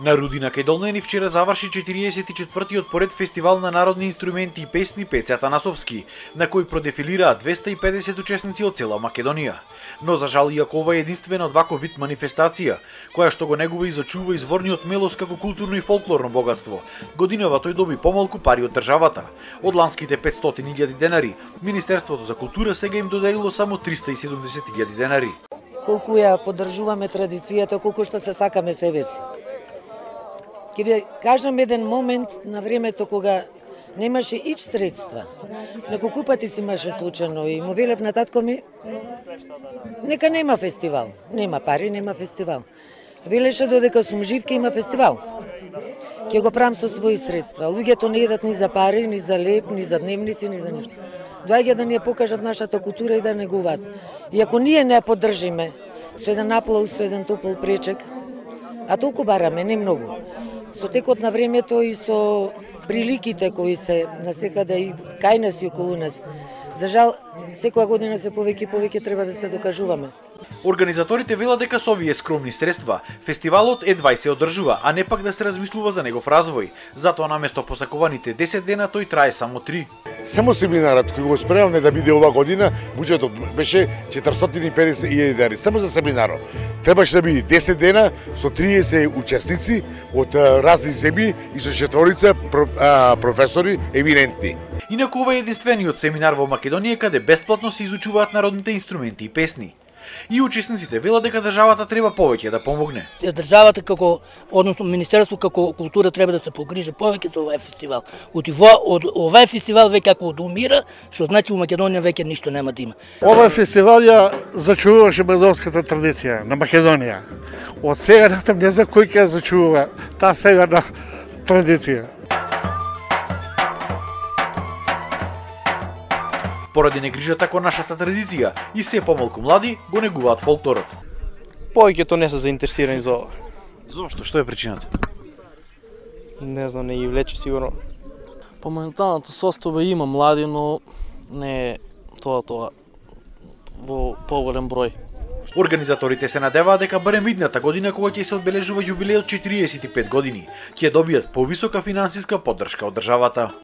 На Рудина кај Долнени вчера заврши 44-тиот поред фестивал на народни инструменти и песни Пеце Атанасовски, на кој продефилираа 250 учесници од цела Македонија. Но за жал, иако ова е единствена од ваков вид манифестација, која што го негува и зачува изворниот Мелос како културно и фолклорно богатство, годинава тој доби помалку пари од државата. Од ланските 500.000 денари, Министерството за култура сега им доделило само 370.000 денари. Колку ја поддржуваме традицијата, колку што се сакаме себе си. Ќе ви кажам еден момент на времето кога немаше ич средства. Неколку пати си имаше случајно и му велев на татко ми, нека нема фестивал. Нема пари, нема фестивал. Велеше додека сум жив ќе има фестивал. Ќе го правам со своји средства. Луѓето не едат ни за пари, ни за леп, ни за дневници, ни за ништо. Доаѓа да ни ја покажат нашата култура и да негуваат. И ако ние не ја поддржиме со еден аплауз, со еден топол пречек, а толку бараме, не многу. Со текот на времето и со приликите кои се насекаде и кај нас и околу нас. За жал, секоја година се повеќе и повеќе треба да се докажуваме. Организаторите велат дека со овие скромни средства фестивалот едва се одржува, а не пак да се размислува за негов развој. Затоа наместо посакуваните 10 дена тој трае само 3. Само семинарот кој го спремавме да биде ова година, буџетот беше 450.000 денари. Само за семинарот. Требаше да биде 10 дена со 30 учесници од разни земји и со 4 професори еминентни. Инаку ова е единствениот семинар во Македонија каде бесплатно се изучуваат народните инструменти и песни. И учесниците велат дека државата треба повеќе да помогне. Државата како, односно Министерство како култура треба да се погрижи повеќе за овој фестивал. Од овој фестивал веќе ако умира, што значи у Македонија веќе ништо нема да има. Овој фестивал ја зачуваше македонската традиција на Македонија. Од сега натам не знам кој ќе ја зачува таа северна традиција. Поради негрижата кон нашата традиција и се помалку млади го негуваат фолклорот. Повеќето не се заинтересирани за ова. Зошто? Што е причината? Не знам, не ги влече сигурно. По моменталната состојба има млади, но не е тоа во поголем број. Организаторите се надеваат дека барем идната година кога ќе се одбележува јубилеј од 45 години, ќе добијат повисока финансиска поддршка од државата.